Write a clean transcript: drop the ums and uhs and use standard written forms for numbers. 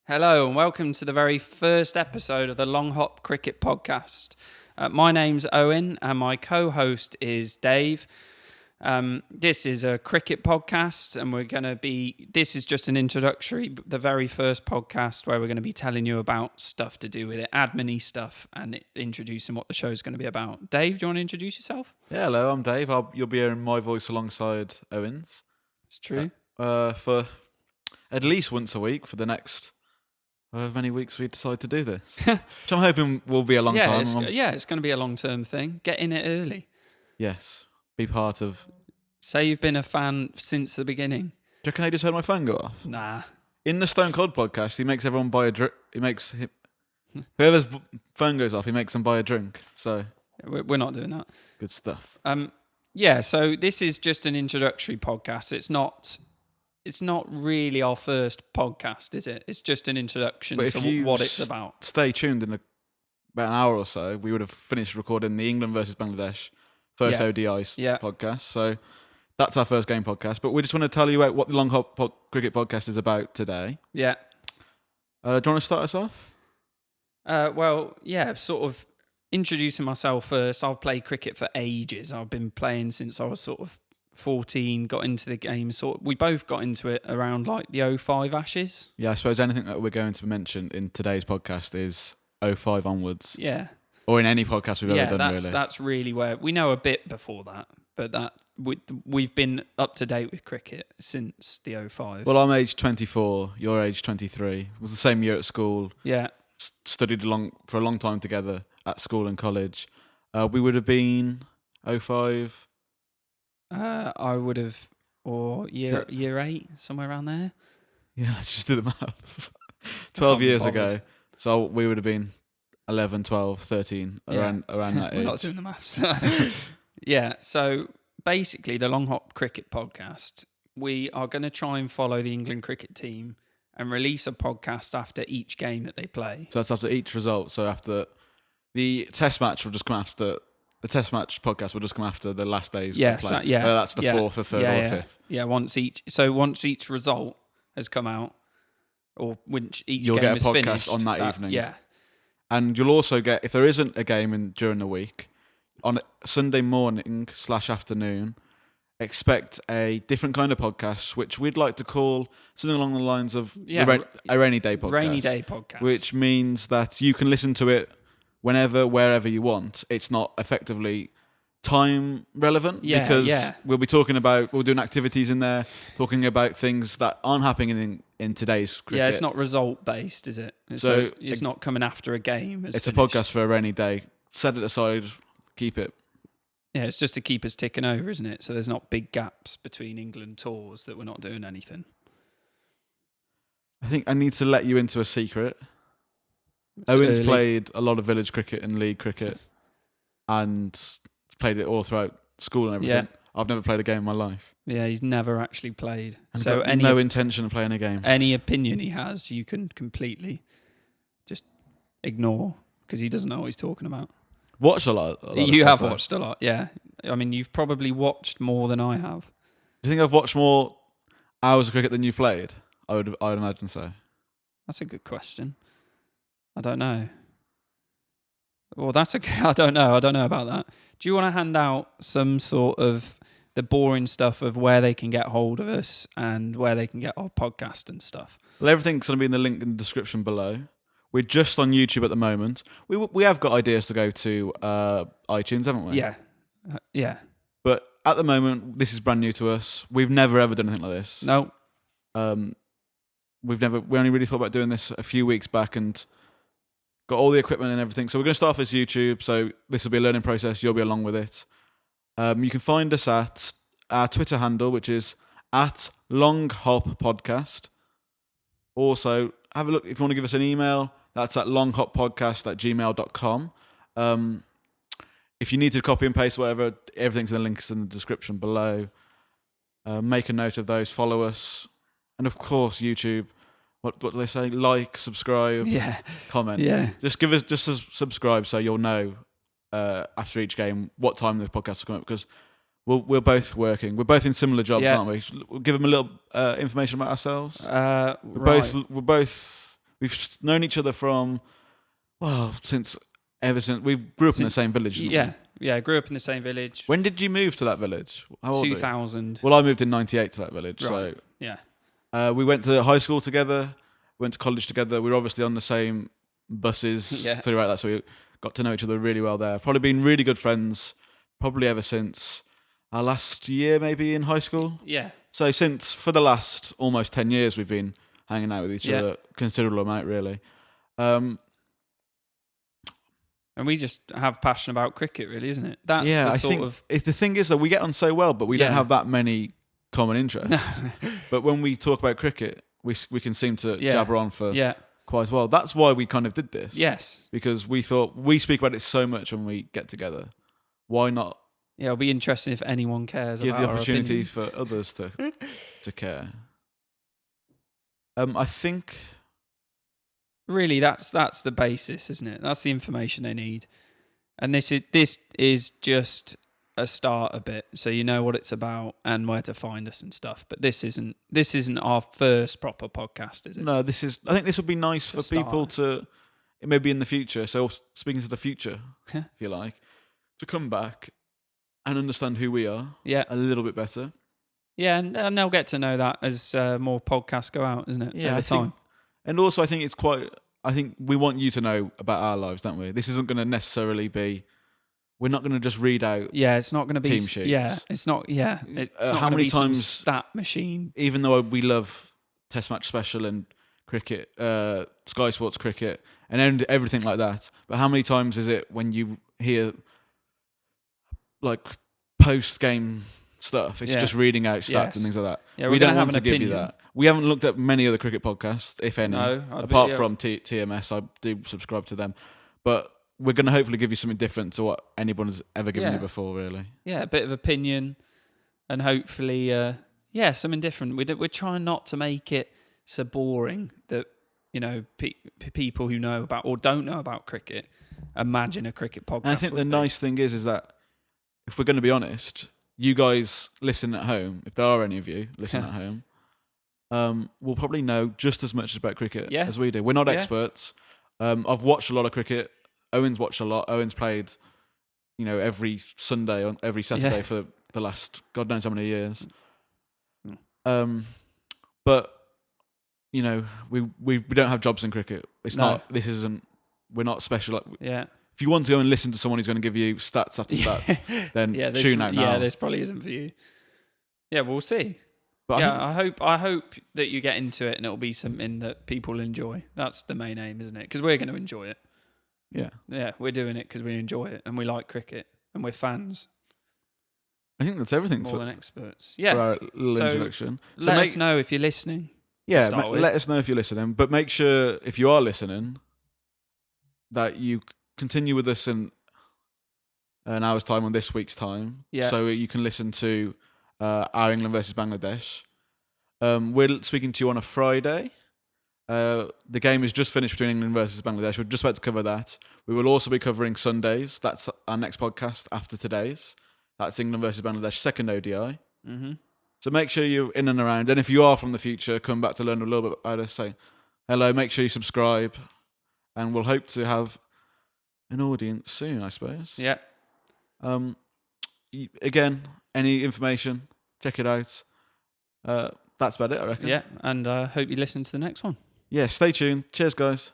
Hello and welcome to the very first episode of the Long Hop Cricket Podcast. My name's Owen and my co-host is Dave. This is a cricket podcast and this is just an introductory, the very first podcast where we're going to be telling you about stuff to do with it, admin-y stuff, and introducing what the show's going to be about. Dave, do you want to introduce yourself? Yeah, hello, I'm Dave. You'll be hearing my voice alongside Owen's. It's true. For at least once a week for the next however many weeks we decide to do this. Which I'm hoping will be a long time. It's going to be a long-term thing. Get in it early. Yes, be part of... Say you've been a fan since the beginning. Do you reckon I just heard my phone go off? Nah. In the Stone Cold podcast, he makes everyone buy a drink. Whoever's phone goes off, he makes them buy a drink. So we're not doing that. Good stuff. So this is just an introductory podcast. It's not really our first podcast, is it? It's just an introduction to what it's about. Stay tuned in about an hour or so. We would have finished recording the England versus Bangladesh first ODI podcast. So that's our first game podcast. But we just want to tell you what the Long Hop Cricket Podcast is about today. Yeah. Do you want to start us off? Sort of introducing myself first. I've played cricket for ages. I've been playing since I was sort of 14, got into the game. We both got into it around like the 05 Ashes. Yeah, I suppose anything that we're going to mention in today's podcast is 05 onwards. Yeah. Or in any podcast we've ever done, really. That's really where we know a bit before that, but we've been up to date with cricket since the 05. Well, I'm age 24, you're age 23. It was the same year at school. Yeah. Studied for a long time together at school and college. We would have been 05. I would have, or year 8, somewhere around there. Yeah, let's just do the maths. 12 years ago. So we would have been 11, 12, 13, around that age. We're not doing the maths. Yeah, so basically the Long Hop Cricket Podcast, we are going to try and follow the England cricket team and release a podcast after each game that they play. So that's after each result. So after the test match will just come after... The test match podcast will just come after the last day's play. That's the 4th or 3rd or 5th. Yeah, once each result has come out, or each you'll game get a podcast finished, on that evening. Yeah. And you'll also get, if there isn't a game during the week, on Sunday morning / afternoon, expect a different kind of podcast, which we'd like to call something along the lines of a rainy day podcast. Rainy day podcast. Which means that you can listen to it whenever, wherever you want. It's not effectively time relevant because we'll be we'll doing activities in there, talking about things that aren't happening in today's cricket. Yeah, it's not result based, is it? So it's not coming after a game. It's finished. A podcast for a rainy day. Set it aside, keep it. Yeah, it's just to keep us ticking over, isn't it? So there's not big gaps between England tours that we're not doing anything. I think I need to let you into a secret. Owen's played a lot of village cricket and league cricket and played it all throughout school and everything. Yeah. I've never played a game in my life. Yeah, he's never actually played. And so no intention of playing a game. Any opinion he has, you can completely just ignore because he doesn't know what he's talking about. Watched a lot. You have watched a lot, yeah. I mean, you've probably watched more than I have. Do you think I've watched more hours of cricket than you've played? I would imagine so. That's a good question. I don't know. Well, I don't know. I don't know about that. Do you want to hand out some sort of the boring stuff of where they can get hold of us and where they can get our podcast and stuff? Well, everything's going to be in the link in the description below. We're just on YouTube at the moment. We have got ideas to go to iTunes, haven't we? Yeah. Yeah. But at the moment, this is brand new to us. We've never ever done anything like this. No. We only really thought about doing this a few weeks back and got all the equipment and everything. So we're going to start off as YouTube. So this will be a learning process. You'll be along with it. You can find us at our Twitter handle, which is @LongHopPodcast. Also, have a look. If you want to give us an email, that's at longhoppodcast@gmail.com. If you need to copy and paste whatever, everything's in the links in the description below. Make a note of those. Follow us. And of course, YouTube. What do they say? Like, subscribe, comment. Yeah. Just subscribe so you'll know after each game what time the podcast will come up because we're both working. We're both in similar jobs, aren't we? We'll give them a little information about ourselves. We're both We've known each other from, ever since we grew up in the same village. Didn't we? Yeah. Grew up in the same village. When did you move to that village? How old were you? 2000. Well, I moved in '98 to that village. Right. Yeah. So we went to high school together, went to college together. We were obviously on the same buses throughout that, so we got to know each other really well there. Probably been really good friends, probably ever since our last year, maybe in high school. Yeah. So for the last almost 10 years, we've been hanging out with each other, considerable amount, really. And we just have passion about cricket, really, isn't it? That's the thing is that we get on so well, but we don't have that many common interests. But when we talk about cricket, we can seem to jabber on for quite a while. That's why we kind of did this. Yes. Because we thought, we speak about it so much when we get together. Why not? Yeah, it'll be interesting if anyone cares. Give about the opportunity our for others to care. I think... Really, that's the basis, isn't it? That's the information they need, and this is just a starter bit, so you know what it's about and where to find us and stuff. But this isn't our first proper podcast, is it? No, this is. I think this would be nice for people to, maybe in the future. So speaking to the future, if you like, to come back and understand who we are, a little bit better. Yeah, and they'll get to know that as more podcasts go out, isn't it? Yeah, over time. And also, I think I think we want you to know about our lives, don't we? This isn't going to necessarily be. We're not going to just read out. Yeah, it's not going to be team sheets. Yeah, it's not. Yeah, it's not how many some times stat machine? Even though we love Test Match Special and cricket, Sky Sports cricket, and everything like that, but how many times is it when you hear like post game stuff? It's just reading out stats and things like that. Yeah, we don't want to give you that. We haven't looked at many other cricket podcasts, if any, apart from TMS. I do subscribe to them, but we're going to hopefully give you something different to what anyone has ever given you before, really. Yeah, a bit of opinion, and hopefully, something different. We're trying not to make it so boring that people who know about or don't know about cricket imagine a cricket podcast. And I think the nice thing is that if we're going to be honest, you guys listen at home, if there are any of you listen at home, will probably know just as much about cricket as we do. We're not experts. I've watched a lot of cricket. Owen's watched a lot. Owen's played, every Sunday on every Saturday for the last God knows how many years. But we don't have jobs in cricket. We're not special. If you want to go and listen to someone who's going to give you stats after stats, then tune out now. Yeah, this probably isn't for you. Yeah, we'll see. But I hope that you get into it and it'll be something that people enjoy. That's the main aim, isn't it? Because we're going to enjoy it. Yeah. Yeah, we're doing it because we enjoy it and we like cricket and we're fans. I think that's everything more than experts. Yeah. For our little introduction. So let us know if you're listening. Yeah, let us know if you're listening. But make sure, if you are listening, that you continue with us in an hour's time on this week's time. Yeah. So you can listen to our England versus Bangladesh. We're speaking to you on a Friday. The game is just finished between England versus Bangladesh. We're just about to cover that. We will also be covering Sundays. That's our next podcast after today's. That's England versus Bangladesh, second ODI. Mm-hmm. So make sure you're in and around. And if you are from the future, come back to learn a little bit about us. Say hello, make sure you subscribe. And we'll hope to have an audience soon, I suppose. Yeah. Again, any information, check it out. That's about it, I reckon. Yeah, and I hope you listen to the next one. Yeah, stay tuned. Cheers, guys.